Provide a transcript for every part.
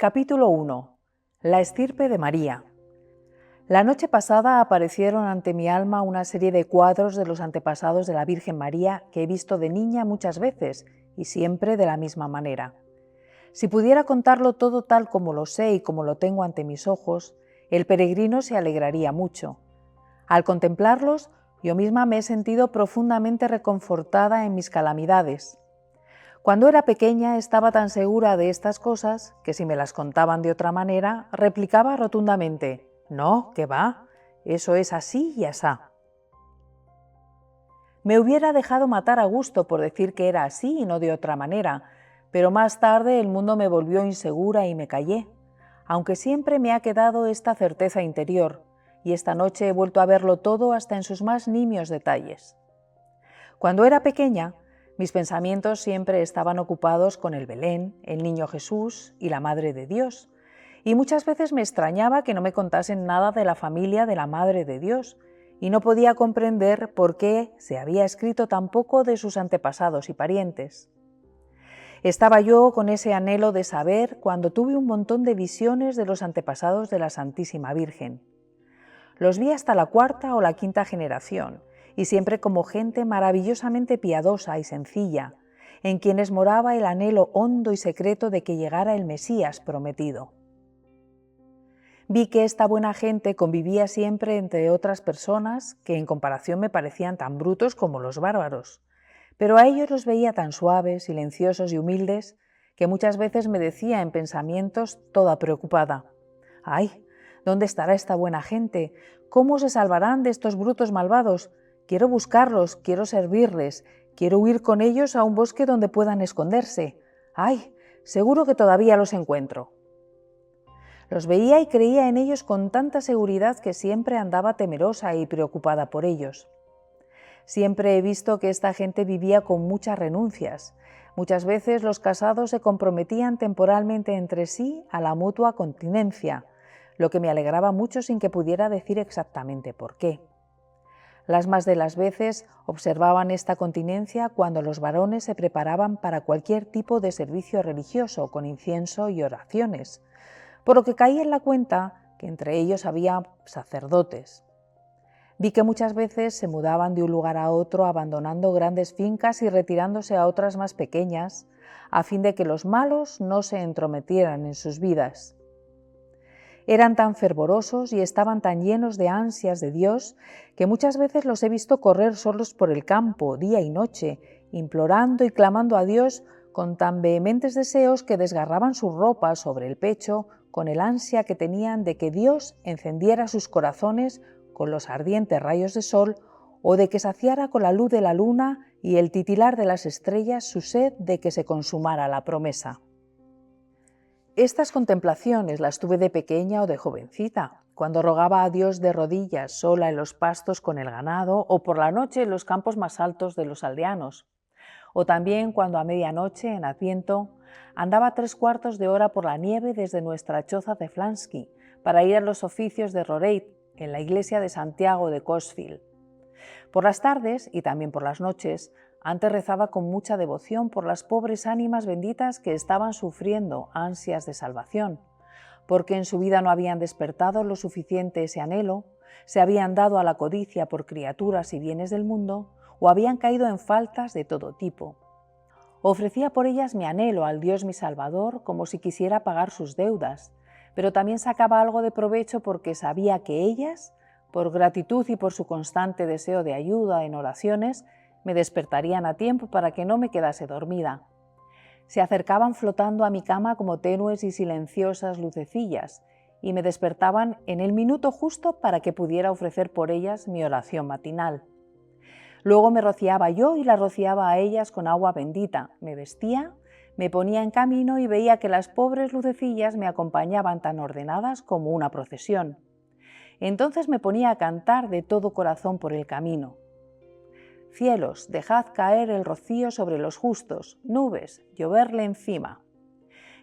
Capítulo 1. La estirpe de María. La noche pasada aparecieron ante mi alma una serie de cuadros de los antepasados de la Virgen María que he visto de niña muchas veces y siempre de la misma manera. Si pudiera contarlo todo tal como lo sé y como lo tengo ante mis ojos, el peregrino se alegraría mucho. Al contemplarlos, yo misma me he sentido profundamente reconfortada en mis calamidades. Cuando era pequeña estaba tan segura de estas cosas que si me las contaban de otra manera, replicaba rotundamente: «No, ¿qué va? Eso es así y asá». Me hubiera dejado matar a gusto por decir que era así y no de otra manera, pero más tarde el mundo me volvió insegura y me callé, aunque siempre me ha quedado esta certeza interior, y esta noche he vuelto a verlo todo hasta en sus más nimios detalles. Cuando era pequeña, mis pensamientos siempre estaban ocupados con el Belén, el Niño Jesús y la Madre de Dios, y muchas veces me extrañaba que no me contasen nada de la familia de la Madre de Dios, y no podía comprender por qué se había escrito tan poco de sus antepasados y parientes. Estaba yo con ese anhelo de saber cuando tuve un montón de visiones de los antepasados de la Santísima Virgen. Los vi hasta la cuarta o la quinta generación, y siempre como gente maravillosamente piadosa y sencilla, en quienes moraba el anhelo hondo y secreto de que llegara el Mesías prometido. Vi que esta buena gente convivía siempre entre otras personas que en comparación me parecían tan brutos como los bárbaros, pero a ellos los veía tan suaves, silenciosos y humildes que muchas veces me decía en pensamientos toda preocupada: «¡Ay! ¿Dónde estará esta buena gente? ¿Cómo se salvarán de estos brutos malvados? Quiero buscarlos, quiero servirles, quiero huir con ellos a un bosque donde puedan esconderse. ¡Ay! Seguro que todavía los encuentro». Los veía y creía en ellos con tanta seguridad que siempre andaba temerosa y preocupada por ellos. Siempre he visto que esta gente vivía con muchas renuncias. Muchas veces los casados se comprometían temporalmente entre sí a la mutua continencia, lo que me alegraba mucho sin que pudiera decir exactamente por qué. Las más de las veces observaban esta continencia cuando los varones se preparaban para cualquier tipo de servicio religioso con incienso y oraciones, por lo que caí en la cuenta que entre ellos había sacerdotes. Vi que muchas veces se mudaban de un lugar a otro abandonando grandes fincas y retirándose a otras más pequeñas, a fin de que los malos no se entrometieran en sus vidas. Eran tan fervorosos y estaban tan llenos de ansias de Dios que muchas veces los he visto correr solos por el campo, día y noche, implorando y clamando a Dios con tan vehementes deseos que desgarraban sus ropas sobre el pecho con el ansia que tenían de que Dios encendiera sus corazones con los ardientes rayos de sol o de que saciara con la luz de la luna y el titilar de las estrellas su sed de que se consumara la promesa. Estas contemplaciones las tuve de pequeña o de jovencita, cuando rogaba a Dios de rodillas sola en los pastos con el ganado o por la noche en los campos más altos de los aldeanos, o también cuando a medianoche, en Adviento, andaba 3/4 de hora por la nieve desde nuestra choza de Flansky para ir a los oficios de Roreit en la iglesia de Santiago de Coesfil. Por las tardes y también por las noches, antes rezaba con mucha devoción por las pobres ánimas benditas que estaban sufriendo ansias de salvación, porque en su vida no habían despertado lo suficiente ese anhelo, se habían dado a la codicia por criaturas y bienes del mundo, o habían caído en faltas de todo tipo. Ofrecía por ellas mi anhelo al Dios mi Salvador como si quisiera pagar sus deudas, pero también sacaba algo de provecho porque sabía que ellas, por gratitud y por su constante deseo de ayuda en oraciones, me despertarían a tiempo para que no me quedase dormida. Se acercaban flotando a mi cama como tenues y silenciosas lucecillas y me despertaban en el minuto justo para que pudiera ofrecer por ellas mi oración matinal. Luego me rociaba yo y las rociaba a ellas con agua bendita, me vestía, me ponía en camino y veía que las pobres lucecillas me acompañaban tan ordenadas como una procesión. Entonces me ponía a cantar de todo corazón por el camino. Cielos, dejad caer el rocío sobre los justos, nubes, lloverle encima.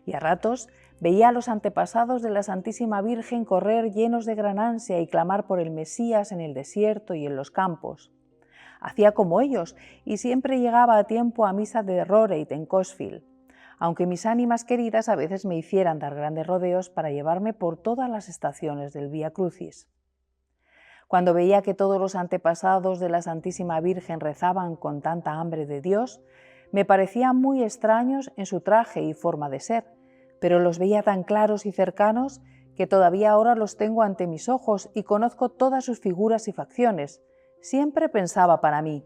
Y a ratos veía a los antepasados de la Santísima Virgen correr llenos de gran ansia y clamar por el Mesías en el desierto y en los campos. Hacía como ellos y siempre llegaba a tiempo a misa de Roreit en Coesfil, aunque mis ánimas queridas a veces me hicieran dar grandes rodeos para llevarme por todas las estaciones del Vía Crucis. Cuando veía que todos los antepasados de la Santísima Virgen rezaban con tanta hambre de Dios, me parecían muy extraños en su traje y forma de ser, pero los veía tan claros y cercanos que todavía ahora los tengo ante mis ojos y conozco todas sus figuras y facciones. Siempre pensaba para mí,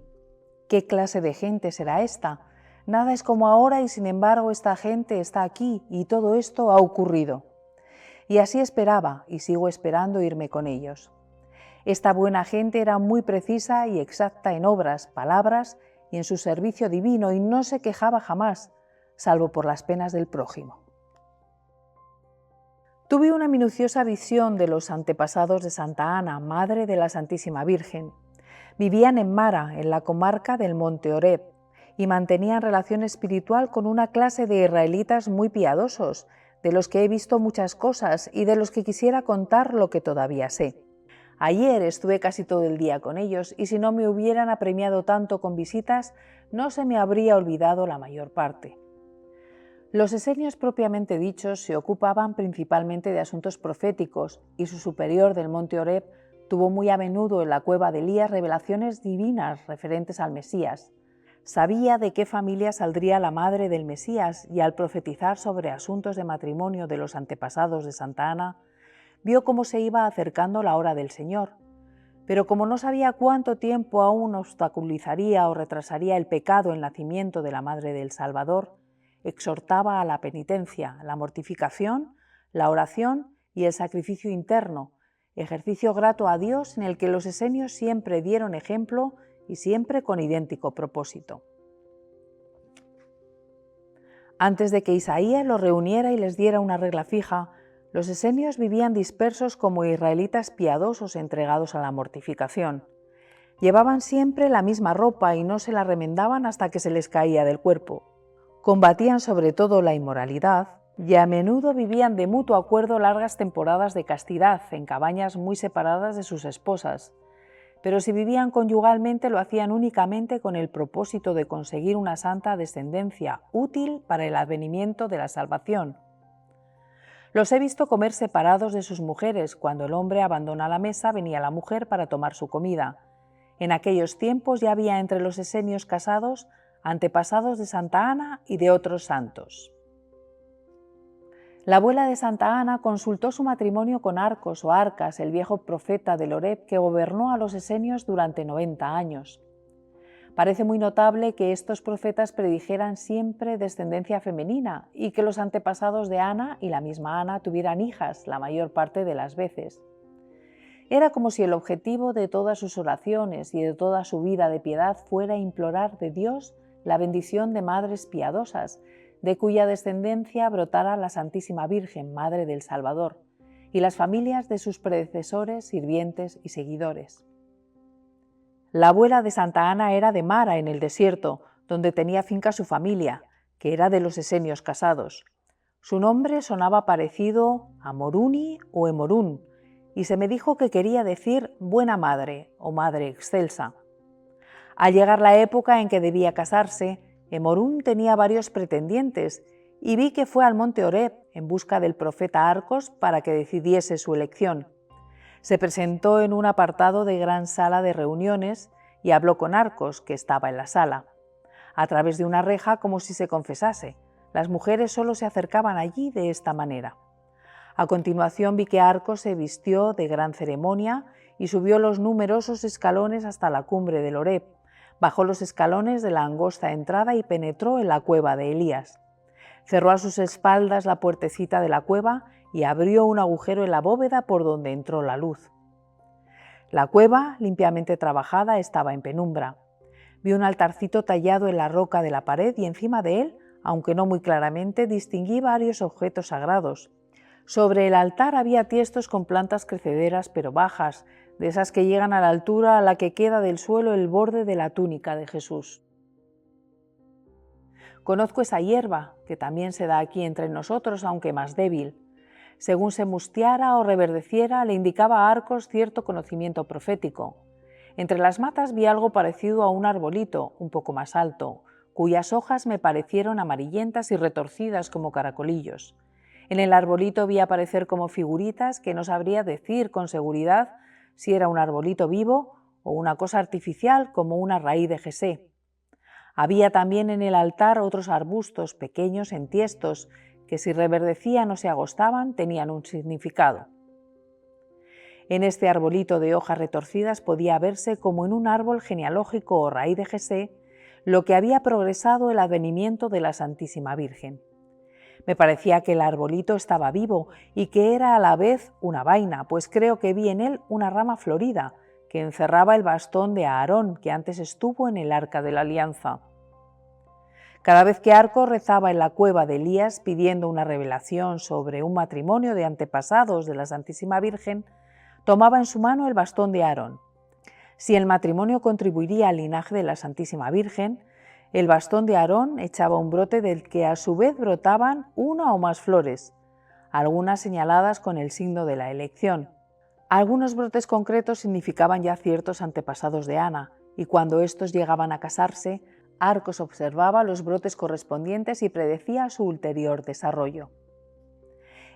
¿qué clase de gente será esta? Nada es como ahora y sin embargo esta gente está aquí y todo esto ha ocurrido. Y así esperaba y sigo esperando irme con ellos. Esta buena gente era muy precisa y exacta en obras, palabras y en su servicio divino y no se quejaba jamás, salvo por las penas del prójimo. Tuve una minuciosa visión de los antepasados de Santa Ana, madre de la Santísima Virgen. Vivían en Mara, en la comarca del Monte Oreb, y mantenían relación espiritual con una clase de israelitas muy piadosos, de los que he visto muchas cosas y de los que quisiera contar lo que todavía sé. Ayer estuve casi todo el día con ellos y si no me hubieran apremiado tanto con visitas, no se me habría olvidado la mayor parte. Los esenios propiamente dichos se ocupaban principalmente de asuntos proféticos y su superior del monte Oreb tuvo muy a menudo en la cueva de Elías revelaciones divinas referentes al Mesías. Sabía de qué familia saldría la madre del Mesías y al profetizar sobre asuntos de matrimonio de los antepasados de Santa Ana, vio cómo se iba acercando la hora del Señor, pero como no sabía cuánto tiempo aún obstaculizaría o retrasaría el pecado el nacimiento de la Madre del Salvador, exhortaba a la penitencia, la mortificación, la oración y el sacrificio interno, ejercicio grato a Dios en el que los esenios siempre dieron ejemplo y siempre con idéntico propósito. Antes de que Isaías los reuniera y les diera una regla fija, los esenios vivían dispersos como israelitas piadosos entregados a la mortificación. Llevaban siempre la misma ropa y no se la remendaban hasta que se les caía del cuerpo. Combatían sobre todo la inmoralidad y a menudo vivían de mutuo acuerdo largas temporadas de castidad en cabañas muy separadas de sus esposas. Pero si vivían conyugalmente lo hacían únicamente con el propósito de conseguir una santa descendencia útil para el advenimiento de la salvación. Los he visto comer separados de sus mujeres. Cuando el hombre abandona la mesa, venía la mujer para tomar su comida. En aquellos tiempos ya había entre los esenios casados antepasados de Santa Ana y de otros santos. La abuela de Santa Ana consultó su matrimonio con Arcos o Arcas, el viejo profeta del Oreb que gobernó a los esenios durante 90 años. Parece muy notable que estos profetas predijeran siempre descendencia femenina y que los antepasados de Ana y la misma Ana tuvieran hijas la mayor parte de las veces. Era como si el objetivo de todas sus oraciones y de toda su vida de piedad fuera implorar de Dios la bendición de madres piadosas, de cuya descendencia brotara la Santísima Virgen, Madre del Salvador, y las familias de sus predecesores, sirvientes y seguidores. La abuela de Santa Ana era de Mara, en el desierto, donde tenía finca su familia, que era de los esenios casados. Su nombre sonaba parecido a Moruni o Emorún, y se me dijo que quería decir buena madre o madre excelsa. Al llegar la época en que debía casarse, Emorún tenía varios pretendientes y vi que fue al monte Oreb en busca del profeta Arcos para que decidiese su elección. Se presentó en un apartado de gran sala de reuniones y habló con Arcos, que estaba en la sala. A través de una reja, como si se confesase, las mujeres solo se acercaban allí de esta manera. A continuación vi que Arcos se vistió de gran ceremonia y subió los numerosos escalones hasta la cumbre del Oreb, bajó los escalones de la angosta entrada y penetró en la cueva de Elías. Cerró a sus espaldas la puertecita de la cueva y abrió un agujero en la bóveda por donde entró la luz. La cueva, limpiamente trabajada, estaba en penumbra. Vi un altarcito tallado en la roca de la pared y encima de él, aunque no muy claramente, distinguí varios objetos sagrados. Sobre el altar había tiestos con plantas crecederas pero bajas, de esas que llegan a la altura a la que queda del suelo el borde de la túnica de Jesús. Conozco esa hierba, que también se da aquí entre nosotros, aunque más débil. Según se mustiara o reverdeciera, le indicaba a Arcos cierto conocimiento profético. Entre las matas vi algo parecido a un arbolito, un poco más alto, cuyas hojas me parecieron amarillentas y retorcidas como caracolillos. En el arbolito vi aparecer como figuritas que no sabría decir con seguridad si era un arbolito vivo o una cosa artificial como una raíz de jesé. Había también en el altar otros arbustos pequeños entiestos que si reverdecían o se agostaban tenían un significado. En este arbolito de hojas retorcidas podía verse como en un árbol genealógico o raíz de jesé lo que había progresado el advenimiento de la Santísima Virgen. Me parecía que el arbolito estaba vivo y que era a la vez una vaina, pues creo que vi en él una rama florida que encerraba el bastón de Aarón que antes estuvo en el Arca de la Alianza. Cada vez que Arcos rezaba en la cueva de Elías pidiendo una revelación sobre un matrimonio de antepasados de la Santísima Virgen, tomaba en su mano el bastón de Aarón. Si el matrimonio contribuiría al linaje de la Santísima Virgen, el bastón de Aarón echaba un brote del que a su vez brotaban una o más flores, algunas señaladas con el signo de la elección. Algunos brotes concretos significaban ya ciertos antepasados de Ana, y cuando estos llegaban a casarse, Arcos observaba los brotes correspondientes y predecía su ulterior desarrollo.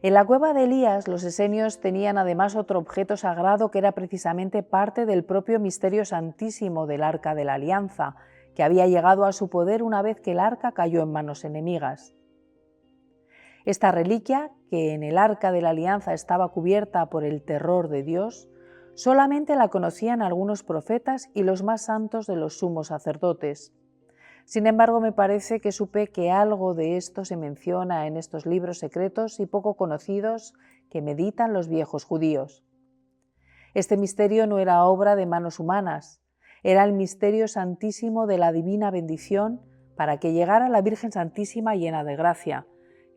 En la cueva de Elías, los esenios tenían además otro objeto sagrado que era precisamente parte del propio misterio santísimo del Arca de la Alianza, que había llegado a su poder una vez que el arca cayó en manos enemigas. Esta reliquia, que en el Arca de la Alianza estaba cubierta por el terror de Dios, solamente la conocían algunos profetas y los más santos de los sumos sacerdotes. Sin embargo, me parece que supe que algo de esto se menciona en estos libros secretos y poco conocidos que meditan los viejos judíos. Este misterio no era obra de manos humanas, era el misterio santísimo de la divina bendición para que llegara la Virgen Santísima llena de gracia,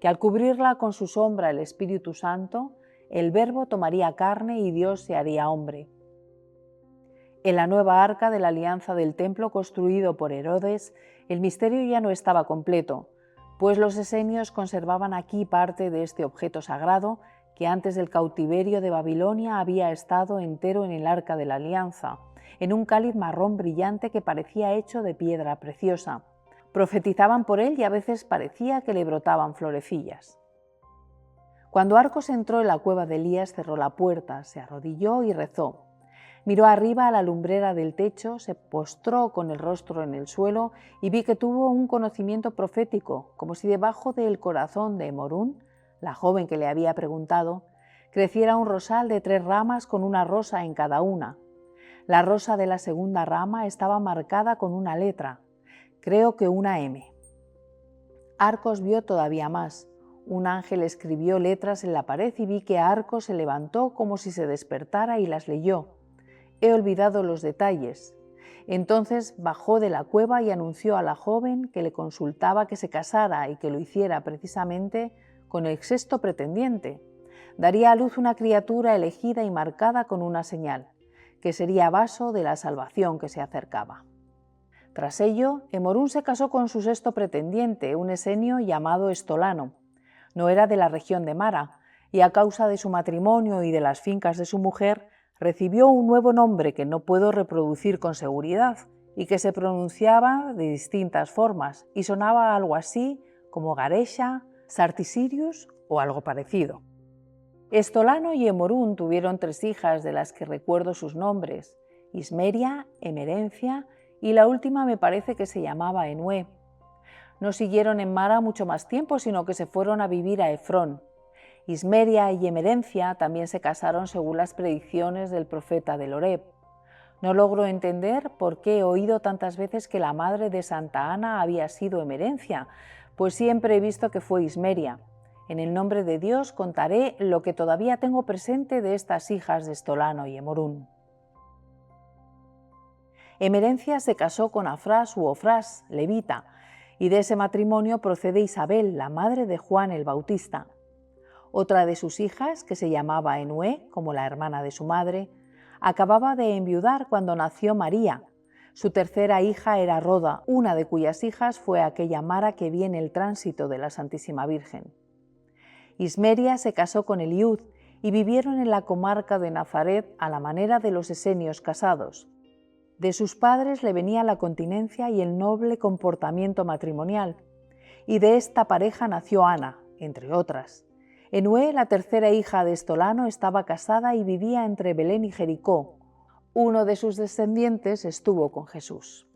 que al cubrirla con su sombra el Espíritu Santo, el Verbo tomaría carne y Dios se haría hombre. En la nueva arca de la alianza del templo construido por Herodes, el misterio ya no estaba completo, pues los esenios conservaban aquí parte de este objeto sagrado que antes del cautiverio de Babilonia había estado entero en el arca de la alianza, en un cáliz marrón brillante que parecía hecho de piedra preciosa. Profetizaban por él y a veces parecía que le brotaban florecillas. Cuando Arcos entró en la cueva de Elías, cerró la puerta, se arrodilló y rezó. Miró arriba a la lumbrera del techo, se postró con el rostro en el suelo y vi que tuvo un conocimiento profético, como si debajo del corazón de Morún, la joven que le había preguntado, creciera un rosal de 3 ramas con una rosa en cada una. La rosa de la segunda rama estaba marcada con una letra, creo que una M. Arcos vio todavía más. Un ángel escribió letras en la pared y vi que Arcos se levantó como si se despertara y las leyó. He olvidado los detalles. Entonces bajó de la cueva y anunció a la joven que le consultaba que se casara y que lo hiciera precisamente con el 6º pretendiente. Daría a luz una criatura elegida y marcada con una señal, que sería vaso de la salvación que se acercaba. Tras ello, Emorún se casó con su 6º pretendiente, un esenio llamado Estolano. No era de la región de Mara, y a causa de su matrimonio y de las fincas de su mujer, recibió un nuevo nombre que no puedo reproducir con seguridad y que se pronunciaba de distintas formas y sonaba algo así como Garesha, Sartisirius o algo parecido. Estolano y Emorún tuvieron 3 hijas de las que recuerdo sus nombres, Ismeria, Emerencia y la última me parece que se llamaba Enué. No siguieron en Mara mucho más tiempo, sino que se fueron a vivir a Efrón. Ismeria y Emerencia también se casaron según las predicciones del profeta del Horeb. No logro entender por qué he oído tantas veces que la madre de Santa Ana había sido Emerencia, pues siempre he visto que fue Ismeria. En el nombre de Dios contaré lo que todavía tengo presente de estas hijas de Estolano y Emorún. Emerencia se casó con Afrás u Ofrás, levita, y de ese matrimonio procede Isabel, la madre de Juan el Bautista. Otra de sus hijas, que se llamaba Enué, como la hermana de su madre, acababa de enviudar cuando nació María. Su tercera hija era Roda, una de cuyas hijas fue aquella Mara que vi en el tránsito de la Santísima Virgen. Ismeria se casó con Eliud y vivieron en la comarca de Nazaret a la manera de los esenios casados. De sus padres le venía la continencia y el noble comportamiento matrimonial, y de esta pareja nació Ana, entre otras. Enué, la tercera hija de Estolano, estaba casada y vivía entre Belén y Jericó. Uno de sus descendientes estuvo con Jesús.